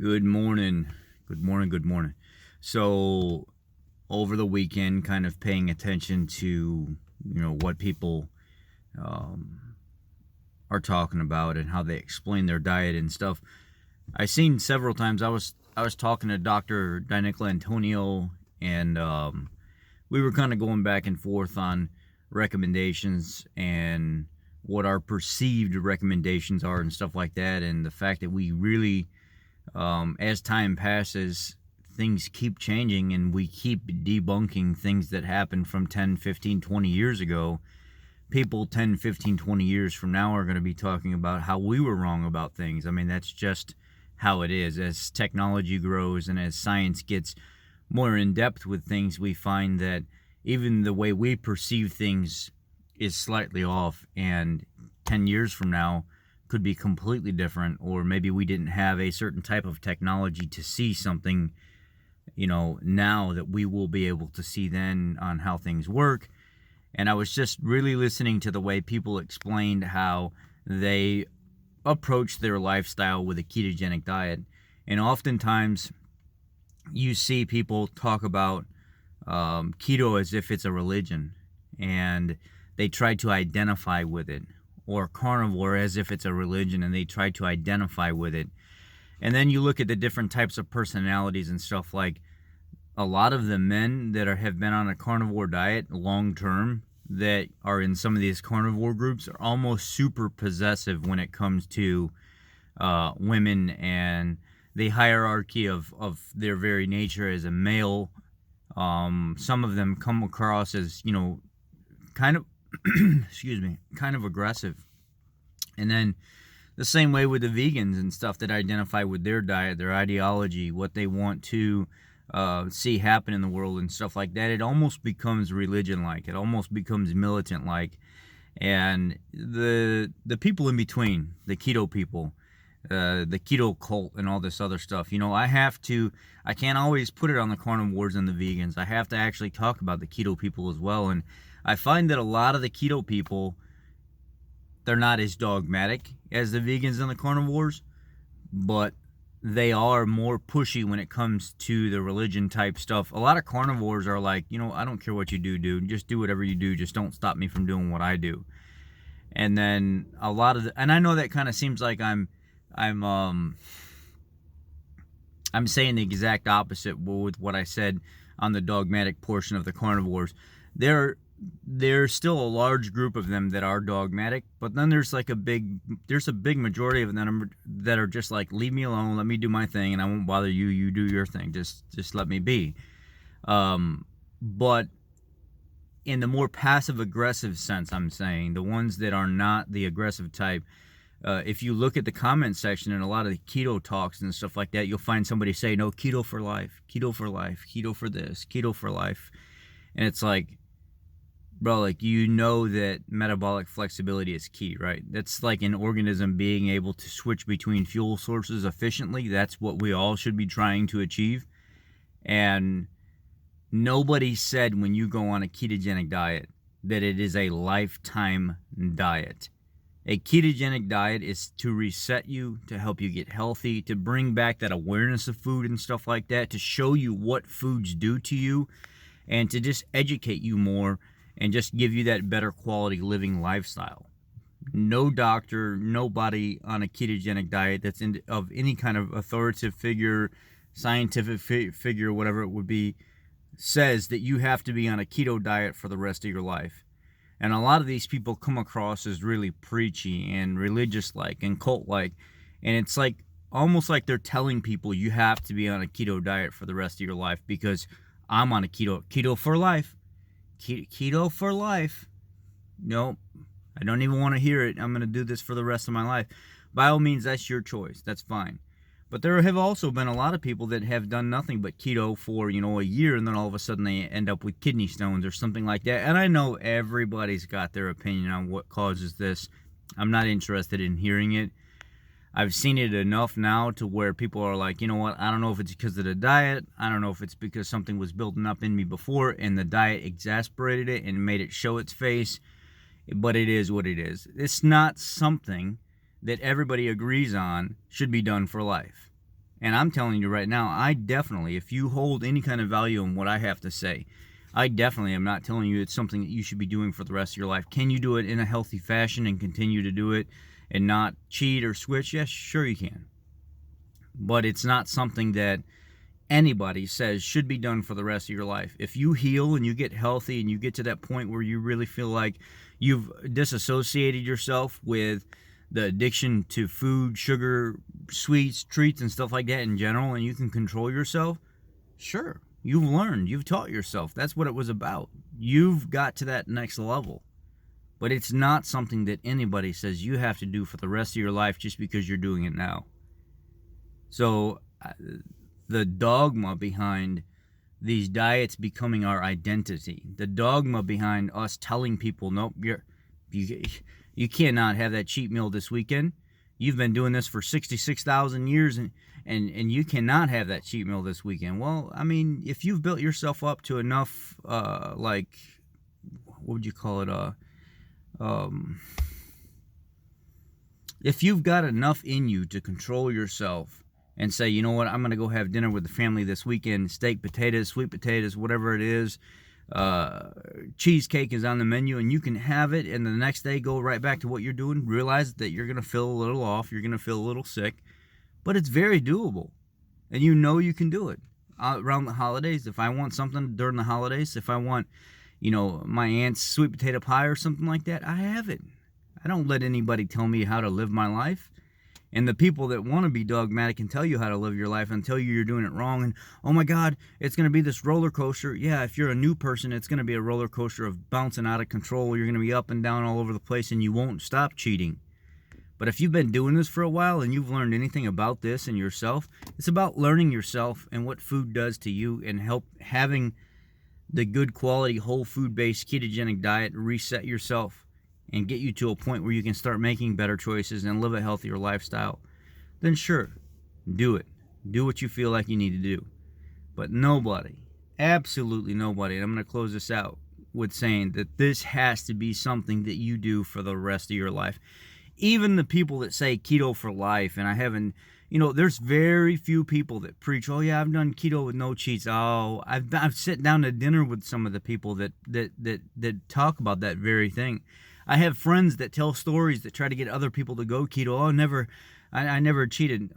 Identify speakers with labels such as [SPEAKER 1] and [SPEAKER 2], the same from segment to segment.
[SPEAKER 1] Good morning. Good morning. Good morning. So, over the weekend, kind of paying attention to, what people um, are talking about and how they explain their diet and stuff. I seen several times. I was talking to Dr. Dinicola Antonio, and we were kind of going back and forth on recommendations and what our perceived recommendations are and stuff like that, and the fact that we really as time passes, things keep changing and we keep debunking things that happened from 10, 15, 20 years ago. People 10, 15, 20 years from now are going to be talking about how we were wrong about things. I mean, that's just how it is. As technology grows and as science gets more in depth with things, we find that even the way we perceive things is slightly off. And 10 years from now, could be completely different, or maybe we didn't have a certain type of technology to see something, now that we will be able to see then on how things work. And I was just really listening to the way people explained how they approach their lifestyle with a ketogenic diet. And oftentimes you see people talk about keto as if it's a religion, and they try to identify with it, or carnivore as if it's a religion and they try to identify with it. And then you look at the different types of personalities and stuff. Like, a lot of the men that have been on a carnivore diet long term, that are in some of these carnivore groups, are almost super possessive when it comes to women and the hierarchy of their very nature as a male. Some of them come across as, kind of kind of aggressive. And then the same way with the vegans and stuff that identify with their diet, their ideology, what they want to see happen in the world and stuff like that. It almost becomes religion-like. It almost becomes militant-like. And the people in between, the keto people, the keto cult and all this other stuff, I can't always put it on the carnivores and the vegans. I have to actually talk about the keto people as well. And I find that a lot of the keto people, they're not as dogmatic as the vegans and the carnivores, but they are more pushy when it comes to the religion type stuff. A lot of carnivores are like, I don't care what you do, dude. Just do whatever you do. Just don't stop me from doing what I do. And then and I know that kind of seems like I'm saying the exact opposite with what I said on the dogmatic portion of the carnivores. There's still a large group of them that are dogmatic, but then there's a big majority of them that are just like, leave me alone, let me do my thing, and I won't bother you. You do your thing. Just let me be. But in the more passive aggressive sense, I'm saying the ones that are not the aggressive type. If you look at the comment section and a lot of the keto talks and stuff like that, you'll find somebody say, no, keto for life, keto for life, keto for this, keto for life. And it's like, bro, that metabolic flexibility is key, right? That's like an organism being able to switch between fuel sources efficiently. That's what we all should be trying to achieve. And nobody said when you go on a ketogenic diet that it is a lifetime diet. A ketogenic diet is to reset you, to help you get healthy, to bring back that awareness of food and stuff like that, to show you what foods do to you, and to just educate you more and just give you that better quality living lifestyle. No doctor, nobody on a ketogenic diet that's of any kind of authoritative figure, scientific figure, whatever it would be, says that you have to be on a keto diet for the rest of your life. And a lot of these people come across as really preachy and religious-like and cult-like. And it's like almost like they're telling people you have to be on a keto diet for the rest of your life because I'm on a keto for life. Keto for life. No, I don't even want to hear it. I'm going to do this for the rest of my life. By all means, that's your choice. That's fine. But there have also been a lot of people that have done nothing but keto for, a year, and then all of a sudden they end up with kidney stones or something like that. And I know everybody's got their opinion on what causes this. I'm not interested in hearing it. I've seen it enough now to where people are like, you know what, I don't know if it's because of the diet. I don't know if it's because something was building up in me before and the diet exasperated it and made it show its face. But it is what it is. It's not something that everybody agrees on should be done for life. And I'm telling you right now, I definitely, if you hold any kind of value in what I have to say, I definitely am not telling you it's something that you should be doing for the rest of your life. Can you do it in a healthy fashion and continue to do it and not cheat or switch? Yes, sure you can. But it's not something that anybody says should be done for the rest of your life. If you heal and you get healthy and you get to that point where you really feel like you've disassociated yourself with the addiction to food, sugar, sweets, treats, and stuff like that in general, and you can control yourself, sure, you've learned, you've taught yourself. That's what it was about. You've got to that next level. But it's not something that anybody says you have to do for the rest of your life just because you're doing it now. So the dogma behind these diets becoming our identity, the dogma behind us telling people, nope, you cannot have that cheat meal this weekend. You've been doing this for 66,000 years and you cannot have that cheat meal this weekend. Well, I mean, if you've built yourself up to enough, what would you call it? If you've got enough in you to control yourself and say, you know what, I'm going to go have dinner with the family this weekend, steak, potatoes, sweet potatoes, whatever it is, cheesecake is on the menu, and you can have it, and the next day go right back to what you're doing, realize that you're going to feel a little off, you're going to feel a little sick, but it's very doable, and you know you can do it. Around the holidays, if I want something during the holidays, if I want, my aunt's sweet potato pie or something like that, I have it. I don't let anybody tell me how to live my life. And the people that want to be dogmatic and tell you how to live your life and tell you you're doing it wrong and, oh my God, it's going to be this roller coaster. Yeah, if you're a new person, it's going to be a roller coaster of bouncing out of control. You're going to be up and down all over the place and you won't stop cheating. But if you've been doing this for a while and you've learned anything about this and yourself, it's about learning yourself and what food does to you and having the good quality whole food-based ketogenic diet reset yourself and get you to a point where you can start making better choices and live a healthier lifestyle, then sure, do it. Do what you feel like you need to do. But nobody, absolutely nobody, and I'm going to close this out with saying that this has to be something that you do for the rest of your life. Even the people that say keto for life, and I haven't, there's very few people that preach, oh yeah, I've done keto with no cheats. Oh, I've sat down to dinner with some of the people that talk about that very thing. I have friends that tell stories that try to get other people to go keto. Oh, I never cheated.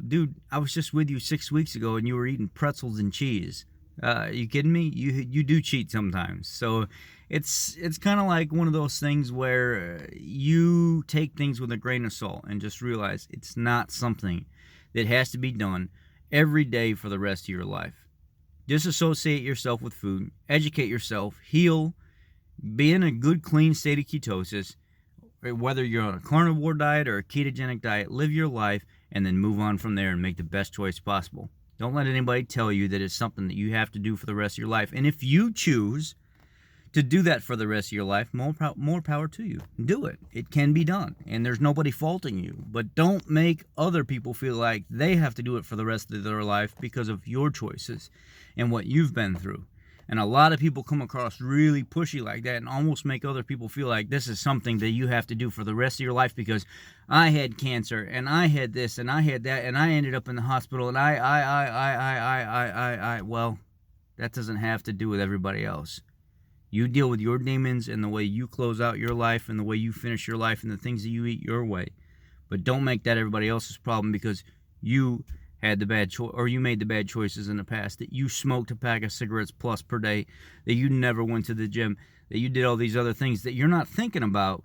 [SPEAKER 1] Dude, I was just with you 6 weeks ago and you were eating pretzels and cheese. You kidding me? You do cheat sometimes. So it's kind of like one of those things where you take things with a grain of salt and just realize it's not something that has to be done every day for the rest of your life. Disassociate yourself with food, educate yourself, heal, be in a good, clean state of ketosis, whether you're on a carnivore diet or a ketogenic diet, live your life and then move on from there and make the best choice possible. Don't let anybody tell you that it's something that you have to do for the rest of your life. And if you choose to do that for the rest of your life, more power to you. Do it. It can be done. And there's nobody faulting you. But don't make other people feel like they have to do it for the rest of their life because of your choices and what you've been through. And a lot of people come across really pushy like that and almost make other people feel like this is something that you have to do for the rest of your life because I had cancer and I had this and I had that and I ended up in the hospital and well, that doesn't have to do with everybody else. You deal with your demons and the way you close out your life and the way you finish your life and the things that you eat your way. But don't make that everybody else's problem because you had the bad choice, or you made the bad choices in the past, that you smoked a pack of cigarettes plus per day, that you never went to the gym, that you did all these other things that you're not thinking about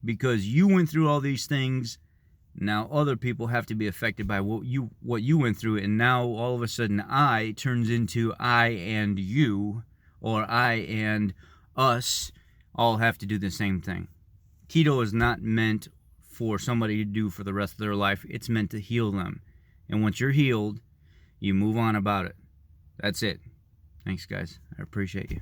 [SPEAKER 1] because you went through all these things. Now other people have to be affected by what you went through, and now all of a sudden I turns into I and you, or I and us all have to do the same thing. Keto is not meant for somebody to do for the rest of their life. It's meant to heal them. And once you're healed, you move on about it. That's it. Thanks, guys. I appreciate you.